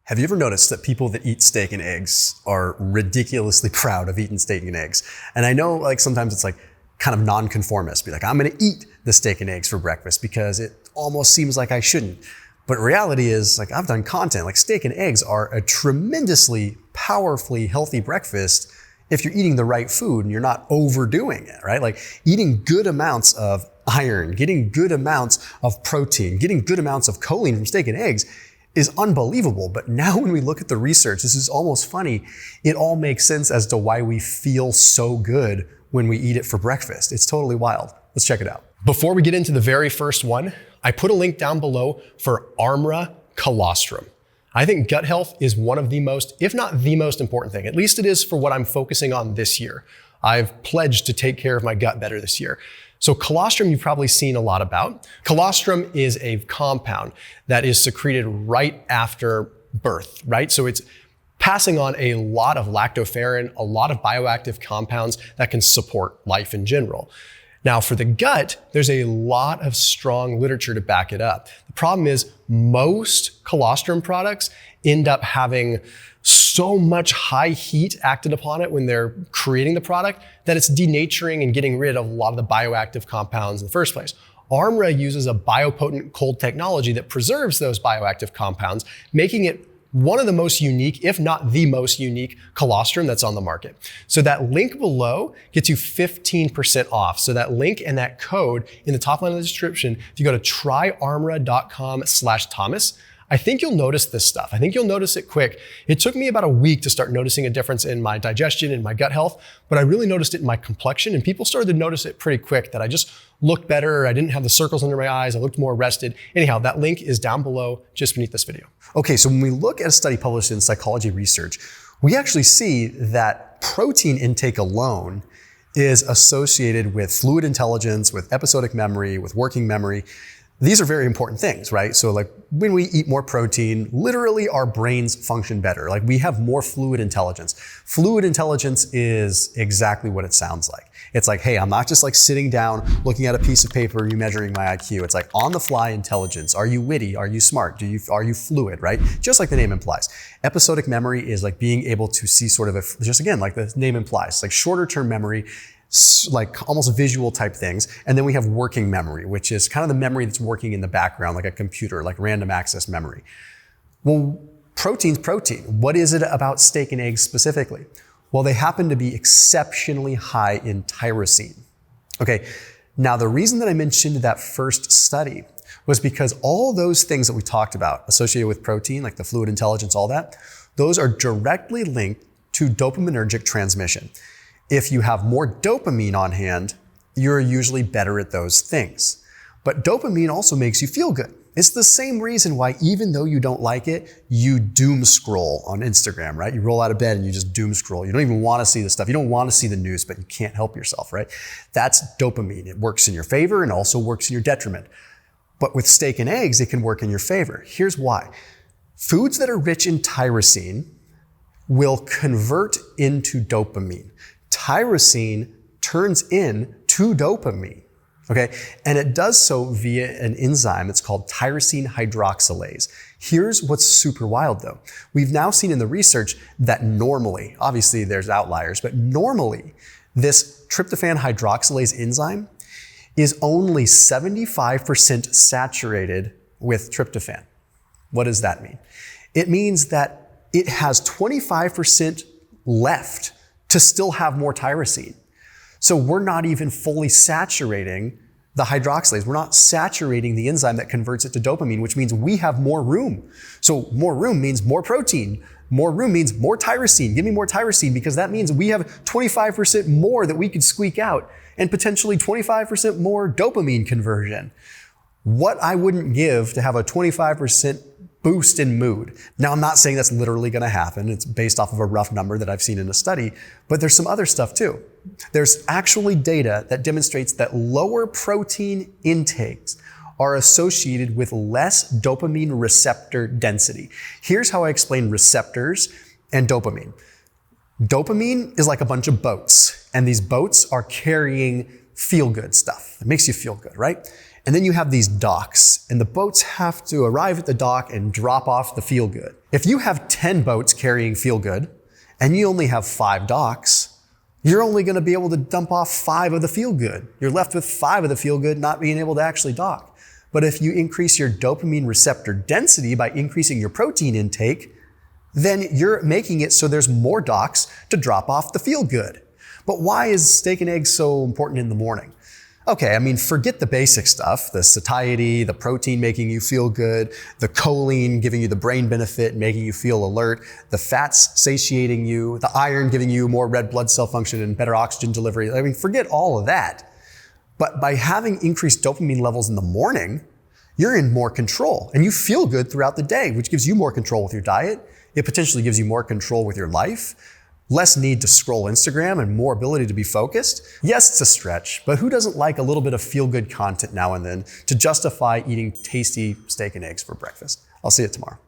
Have you ever noticed that people that eat steak and eggs are ridiculously proud of eating steak and eggs? And I know like sometimes it's like kind of nonconformist, be like, I'm gonna eat the steak and eggs for breakfast because it almost seems like I shouldn't. But reality is, like, I've done content, like steak and eggs are a tremendously, powerfully healthy breakfast if you're eating the right food and you're not overdoing it, right? Like eating good amounts of iron, getting good amounts of protein, getting good amounts of choline from steak and eggs is unbelievable. But now when we look at the research, this is almost funny. It all makes sense as to why we feel so good when we eat it for breakfast. It's totally wild. Let's check it out. Before we get into the very first one, I put a link down below for ARMRA colostrum. I think gut health is one of the most, if not the most important thing. At least it is for what I'm focusing on this year. I've pledged to take care of my gut better this year. So colostrum you've probably seen a lot about. Colostrum is a compound that is secreted right after birth, right? So it's passing on a lot of lactoferrin, a lot of bioactive compounds that can support life in general. Now for the gut, there's a lot of strong literature to back it up. The problem is most colostrum products end up having so much high heat acted upon it when they're creating the product that it's denaturing and getting rid of a lot of the bioactive compounds in the first place. ARMRA uses a biopotent cold technology that preserves those bioactive compounds, making it one of the most unique, if not the most unique colostrum that's on the market. So that link below gets you 15% off. So that link and that code in the top line of the description, if you go to tryarmra.com/Thomas, I think you'll notice this stuff. I think you'll notice it quick. It took me about a week to start noticing a difference in my digestion and my gut health, but I really noticed it in my complexion, and people started to notice it pretty quick that I just looked better. I didn't have the circles under my eyes. I looked more rested. Anyhow, that link is down below just beneath this video. Okay, so when we look at a study published in Psychology Research, we actually see that protein intake alone is associated with fluid intelligence, with episodic memory, with working memory. These are very important things, right? So like when we eat more protein, literally our brains function better. Like we have more fluid intelligence. Fluid intelligence is exactly what it sounds like. It's like, hey, I'm not just like sitting down, looking at a piece of paper, and you measuring my IQ. It's like on the fly intelligence. Are you witty? Are you smart? Are you fluid, right? Just like the name implies. Episodic memory is like being able to see sort of just again, like the name implies, like shorter term memory, like almost visual type things. And then we have working memory, which is kind of the memory that's working in the background, like a computer, like random access memory. Well, protein's protein. What is it about steak and eggs specifically? Well, they happen to be exceptionally high in tyrosine. Okay, now the reason that I mentioned that first study was because all those things that we talked about associated with protein, like the fluid intelligence, all that, those are directly linked to dopaminergic transmission. If you have more dopamine on hand, you're usually better at those things. But dopamine also makes you feel good. It's the same reason why even though you don't like it, you doom scroll on Instagram, right? You roll out of bed and you just doom scroll. You don't even want to see the stuff. You don't want to see the news, but you can't help yourself, right? That's dopamine. It works in your favor and also works in your detriment. But with steak and eggs, it can work in your favor. Here's why. Foods that are rich in tyrosine will convert into dopamine. Tyrosine turns into dopamine, okay? And it does so via an enzyme that's called tyrosine hydroxylase. Here's what's super wild though. We've now seen in the research that normally, obviously there's outliers, but normally this tryptophan hydroxylase enzyme is only 75% saturated with tryptophan. What does that mean? It means that it has 25% left to still have more tyrosine. So we're not even fully saturating the hydroxylase. We're not saturating the enzyme that converts it to dopamine, which means we have more room. So more room means more protein. More room means more tyrosine. Give me more tyrosine because that means we have 25% more that we could squeak out and potentially 25% more dopamine conversion. What I wouldn't give to have a 25% boost in mood. Now, I'm not saying that's literally going to happen. It's based off of a rough number that I've seen in a study, but there's some other stuff too. There's actually data that demonstrates that lower protein intakes are associated with less dopamine receptor density. Here's how I explain receptors and dopamine. Dopamine is like a bunch of boats, and these boats are carrying feel-good stuff. It makes you feel good, right? And then you have these docks, and the boats have to arrive at the dock and drop off the feel-good. If you have 10 boats carrying feel-good, and you only have 5 docks, you're only going to be able to dump off 5 of the feel-good. You're left with 5 of the feel-good not being able to actually dock. But if you increase your dopamine receptor density by increasing your protein intake, then you're making it so there's more docks to drop off the feel-good. But why is steak and eggs so important in the morning? Okay, I mean, forget the basic stuff, the satiety, the protein making you feel good, the choline giving you the brain benefit, making you feel alert, the fats satiating you, the iron giving you more red blood cell function and better oxygen delivery. I mean, forget all of that. But by having increased dopamine levels in the morning, you're in more control and you feel good throughout the day, which gives you more control with your diet. It potentially gives you more control with your life. Less need to scroll Instagram and more ability to be focused. Yes, it's a stretch, but who doesn't like a little bit of feel-good content now and then to justify eating tasty steak and eggs for breakfast? I'll see you tomorrow.